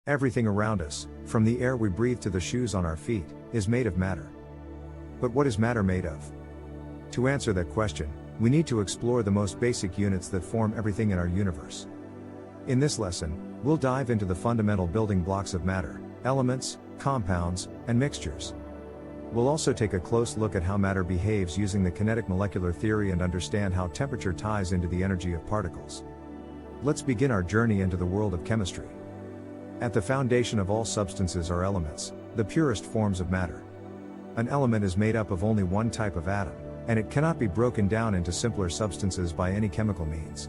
Everything around us, from the air we breathe to the shoes on our feet, is made of matter. But what is matter made of? To answer that question, we need to explore the most basic units that form everything in our universe. In this lesson, we'll dive into the fundamental building blocks of matter, elements, compounds, and mixtures. We'll also take a close look at how matter behaves using the kinetic molecular theory and understand how temperature ties into the energy of particles. Let's begin our journey into the world of chemistry. At the foundation of all substances are elements, the purest forms of matter. An element is made up of only one type of atom, and it cannot be broken down into simpler substances by any chemical means.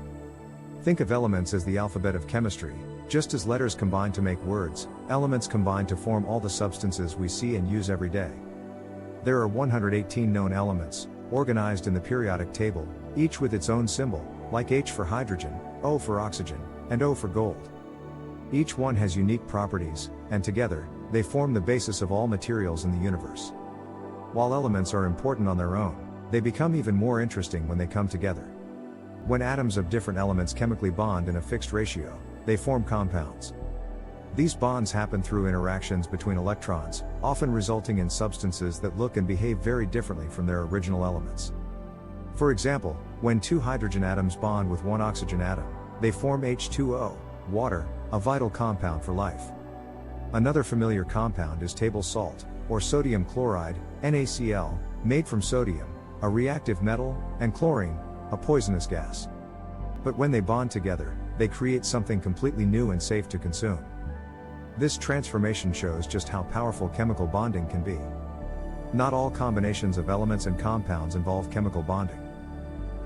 Think of elements as the alphabet of chemistry. Just as letters combine to make words, elements combine to form all the substances we see and use every day. There are 118 known elements, organized in the periodic table, each with its own symbol, like H for hydrogen, O for oxygen, and O for gold. Each one has unique properties, and together, they form the basis of all materials in the universe. While elements are important on their own, they become even more interesting when they come together. When atoms of different elements chemically bond in a fixed ratio, they form compounds. These bonds happen through interactions between electrons, often resulting in substances that look and behave very differently from their original elements. For example, when two hydrogen atoms bond with one oxygen atom, they form H2O, water, a vital compound for life. Another familiar compound is table salt, or sodium chloride, NaCl, made from sodium, a reactive metal, and chlorine, a poisonous gas. But when they bond together, they create something completely new and safe to consume. This transformation shows just how powerful chemical bonding can be. Not all combinations of elements and compounds involve chemical bonding.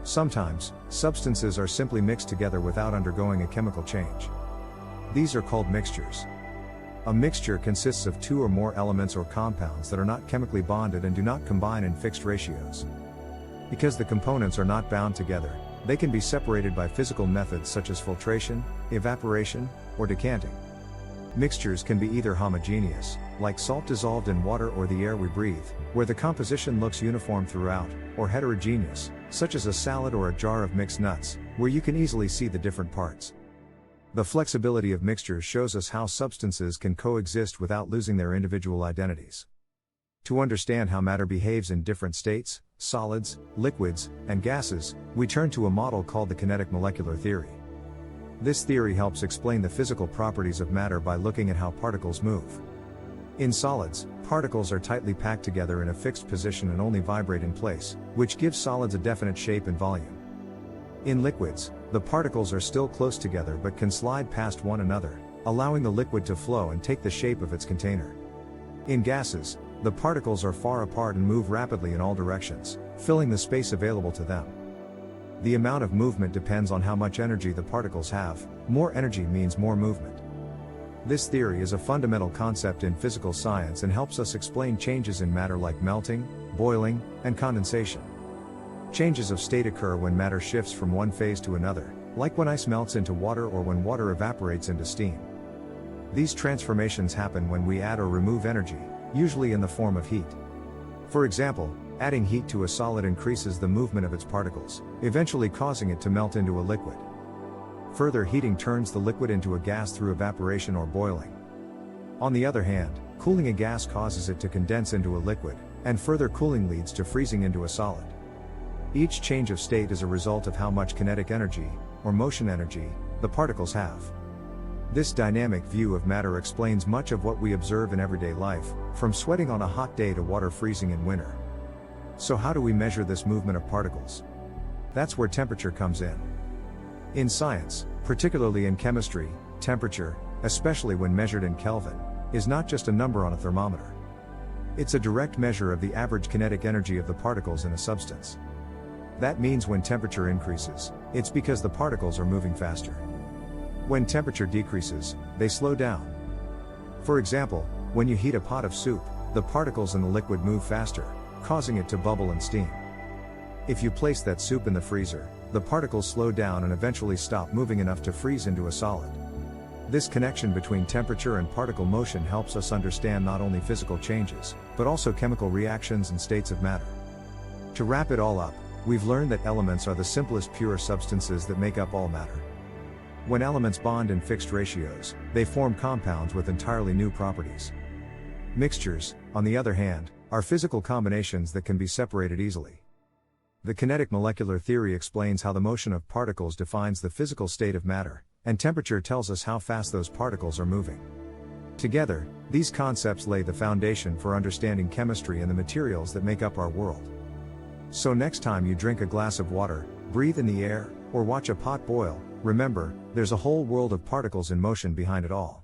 Sometimes, substances are simply mixed together without undergoing a chemical change. These are called mixtures. A mixture consists of two or more elements or compounds that are not chemically bonded and do not combine in fixed ratios. Because the components are not bound together, they can be separated by physical methods such as filtration, evaporation, or decanting. Mixtures can be either homogeneous, like salt dissolved in water or the air we breathe, where the composition looks uniform throughout, or heterogeneous, such as a salad or a jar of mixed nuts, where you can easily see the different parts. The flexibility of mixtures shows us how substances can coexist without losing their individual identities. To understand how matter behaves in different states, solids, liquids, and gases, we turn to a model called the kinetic molecular theory. This theory helps explain the physical properties of matter by looking at how particles move. In solids, particles are tightly packed together in a fixed position and only vibrate in place, which gives solids a definite shape and volume. In liquids, the particles are still close together but can slide past one another, allowing the liquid to flow and take the shape of its container. In gases, the particles are far apart and move rapidly in all directions, filling the space available to them. The amount of movement depends on how much energy the particles have. More energy means more movement. This theory is a fundamental concept in physical science and helps us explain changes in matter like melting, boiling, and condensation. Changes of state occur when matter shifts from one phase to another, like when ice melts into water or when water evaporates into steam. These transformations happen when we add or remove energy, usually in the form of heat. For example, adding heat to a solid increases the movement of its particles, eventually causing it to melt into a liquid. Further heating turns the liquid into a gas through evaporation or boiling. On the other hand, cooling a gas causes it to condense into a liquid, and further cooling leads to freezing into a solid. Each change of state is a result of how much kinetic energy, or motion energy, the particles have. This dynamic view of matter explains much of what we observe in everyday life, from sweating on a hot day to water freezing in winter. So how do we measure this movement of particles? That's where temperature comes in. In science, particularly in chemistry, temperature, especially when measured in Kelvin, is not just a number on a thermometer. It's a direct measure of the average kinetic energy of the particles in a substance. That means when temperature increases, it's because the particles are moving faster. When temperature decreases, they slow down. For example, when you heat a pot of soup, the particles in the liquid move faster, causing it to bubble and steam. If you place that soup in the freezer, the particles slow down and eventually stop moving enough to freeze into a solid. This connection between temperature and particle motion helps us understand not only physical changes, but also chemical reactions and states of matter. To wrap it all up, we've learned that elements are the simplest pure substances that make up all matter. When elements bond in fixed ratios, they form compounds with entirely new properties. Mixtures, on the other hand, are physical combinations that can be separated easily. The kinetic molecular theory explains how the motion of particles defines the physical state of matter, and temperature tells us how fast those particles are moving. Together, these concepts lay the foundation for understanding chemistry and the materials that make up our world. So next time you drink a glass of water, breathe in the air, or watch a pot boil, remember, there's a whole world of particles in motion behind it all.